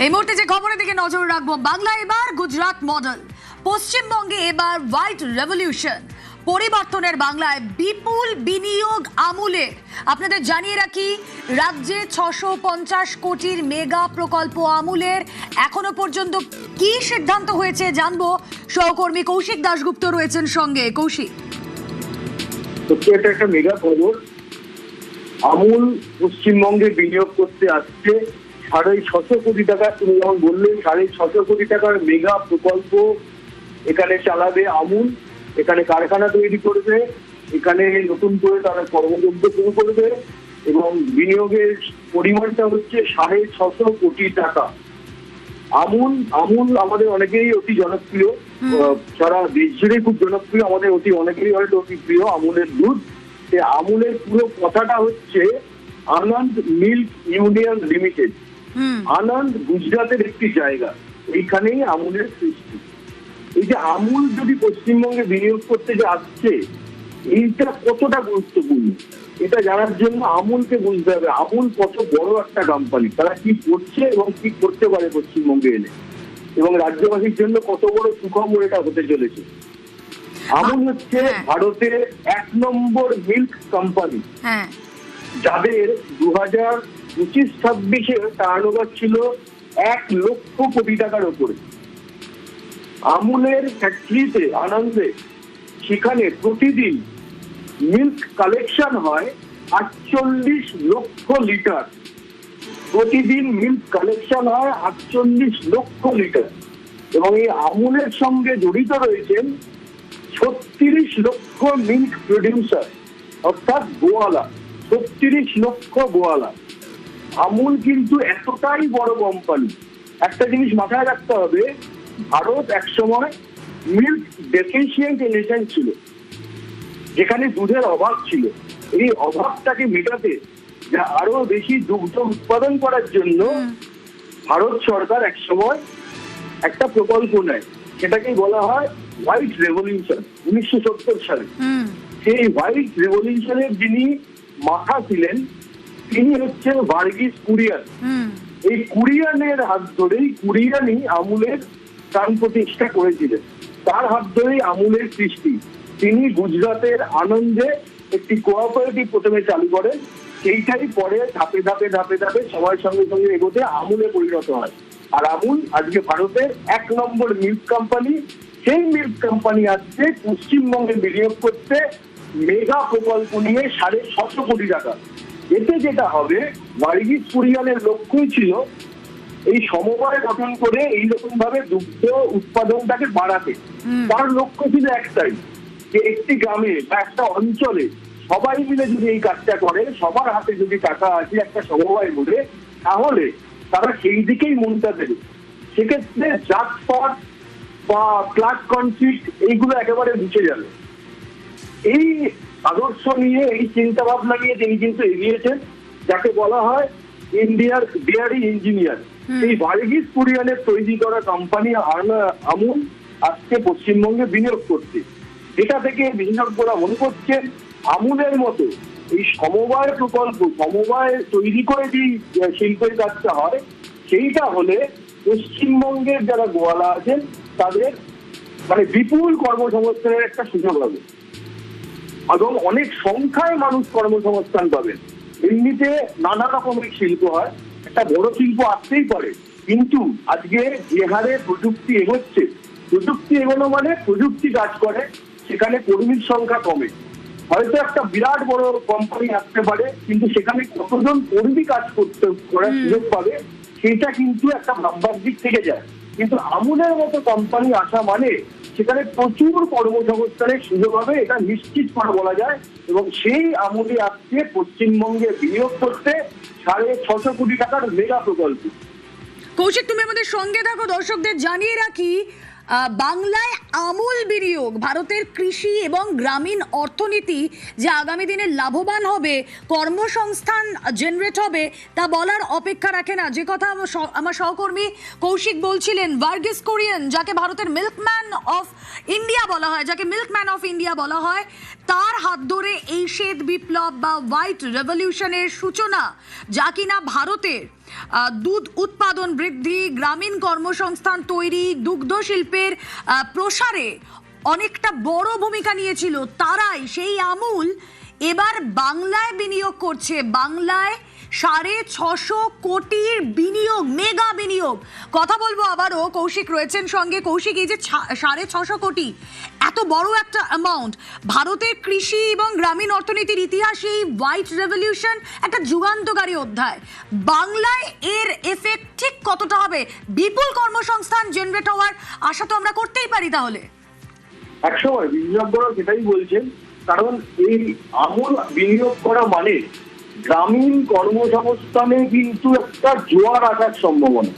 এই মুহূর্তে যে খবরের দিকে নজর রাখবো, বাংলা এবার গুজরাট মডেল, পশ্চিমবঙ্গে এবার হোয়াইট রেভলিউশন। পরিবর্তনের বাংলায় বিপুল বিনিয়োগ আমূলের। আপনাদের জানিয়ে রাখি, রাজ্যে 650 কোটির মেগা প্রকল্প আমূলের। এখনো পর্যন্ত কি সিদ্ধান্ত হয়েছে জানবো, সহকর্মী কৌশিক দাশগুপ্ত রয়েছেন সঙ্গে। কৌশিক, সত্যি এটা একটা মেগা খবর। আমূল পশ্চিমবঙ্গে বিনিয়োগ করতে আসছে 650 কোটি টাকা। তুমি যেমন বললে 650 কোটি টাকার মেগা প্রকল্প এখানে চালাবে আমূল। এখানে কারখানা তৈরি করবে, এখানে নতুন করে তারা কর্মযোগ্য শুরু করবে এবং বিনিয়োগের পরিমাণটা হচ্ছে 650 কোটি টাকা। আমূল আমাদের অনেকেই অতি জনপ্রিয়, সারা দেশ জুড়ে খুব জনপ্রিয়, আমাদের অনেকেরই হয়তো অতি প্রিয় আমূলের দুধ। আমূলের পুরো কথাটা হচ্ছে আনন্দ মিল্ক ইউনিয়ন লিমিটেড। আনন্দ গুজরাটের একটি জায়গা, এইখানেই আমূলের সৃষ্টি। এই যে আমূল যদি পশ্চিমবঙ্গে বিনিয়োগ করতে যে আসছে, এইটা কতটা গুরুত্বপূর্ণ এটা জানার জন্য আমূলকে বুঝতে হবে আমূল কত বড় একটা কোম্পানি, তারা কি করছে এবং কি করতে পারে পশ্চিমবঙ্গে এলে, এবং রাজ্যবাসীর জন্য কত বড় সুখবর এটা হতে চলেছে। আমূল হচ্ছে ভারতের 1 নম্বর মিল্ক কোম্পানি, যাদের 2025-26 টার্নওভার ছিল 1 লক্ষ কোটি টাকার উপরে। আমূলের ফ্যাক্টরিতে আনন্দে সেখানে প্রতিদিন মিল্ক কালেকশন হয় 48 লক্ষ লিটার। প্রতিদিন মিল্ক কালেকশন হয় 48 লক্ষ লিটার। এবং এই আমূলের সঙ্গে জড়িত রয়েছেন 36 লক্ষ মিল্ক প্রডিউসার, অর্থাৎ গোয়ালা, 36 লক্ষ গোয়ালা। আমূল কিন্তু এতটাই বড় কোম্পানি। একটা জিনিস মাথায় রাখতে হবে, ভারত একসময় মিল্ক ডেফিসিয়েন্ট নেশন ছিল, যেখানে দুধের অভাব ছিল। এই অভাবটাকে মেটাতে যা আরো বেশি দুগ্ধ উৎপাদন করার জন্য ভারত সরকার একসময় একটা প্রকল্প নেয়, সেটাকেই বলা হয় হোয়াইট রেভলিউশন 1970 সালে। সেই হোয়াইট রেভলিউশনের যিনি মাথা ছিলেন তিনি হচ্ছেন ভার্গিস কুরিয়ান। এই কুরিয়ানের হাত ধরেই, কুরিয়ানই আমূলের প্রাণ প্রতিষ্ঠা করেছিলেন, তার হাত ধরেই আমূলের সৃষ্টি। তিনি গুজরাটের আনন্দে একটি কোঅপারেটিভ প্রথমে চালু করেন, সেইটাই পরে ধাপে ধাপে ধাপে ধাপে সময়ের সঙ্গে সঙ্গে এগোতে আমূলে পরিণত হয়। আর আমূল আজকে ভারতের 1 নম্বর মিল্ক কোম্পানি। সেই মিল্ক কোম্পানি আসছে পশ্চিমবঙ্গে বিনিয়োগ করতে মেগা প্রকল্প নিয়ে 650 কোটি টাকা। এতে যেটা হবে, ভার্গিস কুরিয়ানের লক্ষ্যই ছিল এই সমবায় গঠন করে এইরকম ভাবে দুগ্ধ উৎপাদনটাকে বাড়াতে। তার লক্ষ্য ছিল একটাই, যে একটি গ্রামে বা একটা অঞ্চলে সবাই মিলে যদি এই কাজটা করে, সবার হাতে যদি টাকা আছে একটা সমবায় বলে, তাহলে তারা সেই দিকেই মনটা দেবে। সেক্ষেত্রে জাতপাত বা ক্লাস কনফ্লিক্ট এইগুলো একেবারে মুছে যাবে। এই আদর্শ নিয়ে, এই চিন্তা ভাবনা নিয়ে তিনি কিন্তু এগিয়েছেন, যাকে বলা হয় ইন্ডিয়ার ডেয়ারি ইঞ্জিনিয়ার। এই ভার্গিস কুরিয়ানের তৈরি করা কোম্পানি আমূল আজকে পশ্চিমবঙ্গে বিনিয়োগ করছে। এটা থেকে বিশেষজ্ঞরা মনে করছেন আমূলের মতো এই সমবায় প্রকল্প, সমবায় তৈরি করে যে শিল্পের কাজটা হয়, সেইটা হলে পশ্চিমবঙ্গের যারা গোয়ালা আছেন তাদের বিপুল কর্মসংস্থানের একটা সুযোগ হবে এবং অনেক সংখ্যায় মানুষ কর্মসংস্থান পাবেন। এমনিতে নানা রকমের শিল্প হয়, একটা বড় শিল্প আসতেই পারে, কিন্তু আজকে যে হারে প্রযুক্তি এগোচ্ছে, প্রযুক্তি এগোনো মানে প্রযুক্তি কাজ করে, সেখানে কর্মীর সংখ্যা কমে। হয়তো একটা বিরাট বড় কোম্পানি আসতে পারে, কিন্তু সেখানে কতজন কর্মী কাজ করার সুযোগ পাবে, সেটা কিন্তু একটা ভাববার দিক থেকে যায়। কিন্তু আমূলের মতো কোম্পানি আসা মানে সেখানে প্রচুর কর্মসংস্থানের সুযোগ হবে, এটা নিশ্চিত করে বলা যায়। এবং সেই আমূলে আসছে পশ্চিমবঙ্গে বিনিয়োগ করতে 650 কোটি টাকার মেগা প্রকল্প। কৌশিক, তুমি আমাদের সঙ্গে থাকো। দর্শকদের জানিয়ে রাখি, বাংলায় আমূল বিনিয়োগ ভারতের কৃষি এবং গ্রামীণ অর্থনীতি যে আগামী দিনে লাভবান হবে, কর্মসংস্থান জেনারেট হবে, তা বলার অপেক্ষা রাখে না। যে কথা আমার সহকর্মী কৌশিক বলছিলেন, ভার্গিস কুরিয়ান, যাকে ভারতের মিল্কম্যান অফ ইন্ডিয়া বলা হয়, যাকে মিল্কম্যান অফ ইন্ডিয়া বলা হয়, তার হাত ধরে এই শ্বেত বিপ্লব বা হোয়াইট রেভলিউশনের সূচনা, যা কিনা ভারতের দুধ উৎপাদন বৃদ্ধি, গ্রামীণ কর্মসংস্থান তৈরি, দুগ্ধ শিল্পের প্রসারে অনেকটা বড় ভূমিকা নিয়েছিল তারাই, সেই আমূল এবার বাংলায় বিনিয়োগ করছে। বাংলায় 650 কোটির বিনিয়োগ, মেগা বিনিয়োগ। কথা বলবো আবারও, কৌশিক রয়েছেন সঙ্গে। কৌশিক, এই যে 650 কোটি, এত বড় একটা অ্যামাউন্ট, ভারতের কৃষি এবং গ্রামীণ অর্থনীতির ইতিহাসে এই হোয়াইট রেভলিউশন একটা যুগান্তকারী অধ্যায়। বাংলায় এর এফেক্ট ঠিক কতটা হবে? বিপুল কর্মসংস্থান জেনারেট হওয়ার আশা তো আমরা করতেই পারি তাহলে। একসময় বিশেষজ্ঞরা সেটাই বলছেন, কারণ এই আমূল বিনিয়োগ করা মানে গ্রামীণ কর্মসংস্থানে কিন্তু একটা জোয়ার আসার সম্ভাবনা,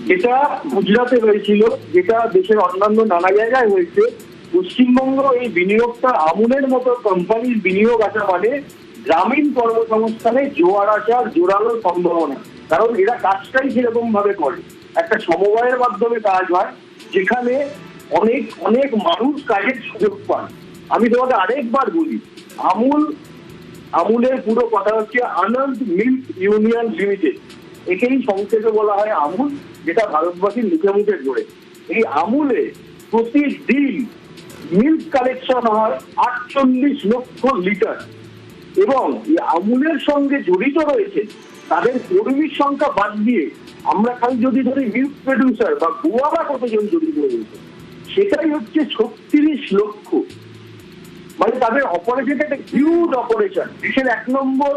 যেটা গুজরাটে হয়েছিল, যেটা দেশের অন্যান্য নানা জায়গায় হয়েছে। পশ্চিমবঙ্গ এই বিনিয়োগটা আমূলের মতো কোম্পানির বিনিয়োগ আসা মানে গ্রামীণ কর্মসংস্থানে জোয়ার আসার জোরালো সম্ভাবনা। কারণ এরা কাজটাই সেরকম ভাবে করে, একটা সমবায়ের মাধ্যমে কাজ হয়, যেখানে অনেক অনেক মানুষ কাজের সুযোগ পান। আমি তোমাকে আরেকবার বলি, আমুলের পুরো কথা হচ্ছে আনন্দ মিল্ক ইউনিয়ন লিমিটেড, একেই সংক্ষেপে বলা হয় আমুল, যেটা ভারতবাসীর মুখে মুখে ঘোরে। এই আমুলে প্রতিদিন মিল্ক কালেকশন হয় 48 লক্ষ লিটার, এবং এই আমুলের সঙ্গে জড়িত রয়েছে তাদের কর্মীর সংখ্যা বাদ দিয়ে আমরা খালি যদি ধরি মিল্ক প্রডিউসার বা গোয়ারা কতজন জড়িত রয়েছে, সেটাই হচ্ছে 36 লক্ষ। মানে তাদের অপারেশন একটা হিউজ অপারেশন। দেশের 1 নম্বর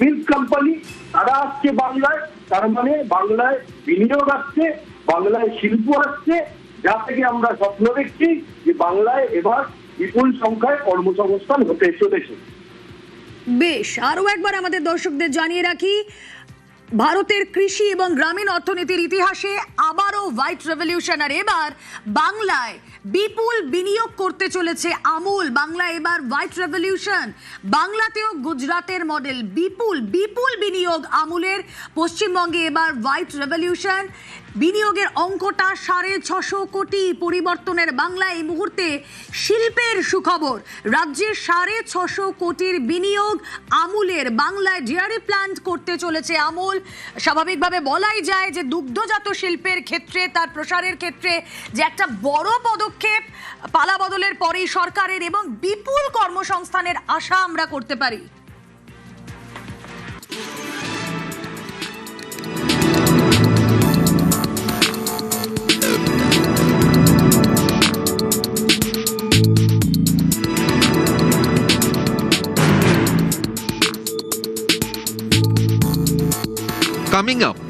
মিল্ক কোম্পানি, তারা আসছে বাংলায়, তার মানে বাংলায় বিনিয়োগ আসছে, বাংলায় শিল্প আসছে, যা থেকে আমরা স্বপ্ন দেখছি যে বাংলায় এবার বিপুল সংখ্যায় কর্মসংস্থান হতে চলেছে। বেশ, আরো একবার আমাদের দর্শকদের জানিয়ে রাখি, ভারতের কৃষি এবং গ্রামীণ অর্থনীতির ইতিহাসে আবারও হোয়াইট রেভলিউশন, আর এবার বাংলায় বিপুল বিনিয়োগ করতে চলেছে আমুল। বাংলায় এবার হোয়াইট রেভলিউশন, বাংলাতেও গুজরাটের মডেল, বিপুল বিপুল বিনিয়োগ আমুলের। পশ্চিমবঙ্গে এবার হোয়াইট রেভলিউশন, বিনিয়োগের অঙ্কটা 650 কোটি। পরিবর্তনের বাংলায় এই মুহূর্তে শিল্পের সুখবর, রাজ্যের 650 কোটির বিনিয়োগ আমুলের। বাংলায় ডেয়ারি প্ল্যান্ট করতে চলেছে আমুল। স্বাভাবিকভাবে বলাই যায় যে দুগ্ধজাত শিল্পের ক্ষেত্রে, তার প্রসারের ক্ষেত্রে যে একটা বড় পদক্ষেপ পালা বদলের পরেই সরকারের, এবং বিপুল কর্মসংস্থানের আশা আমরা করতে পারি। Coming up,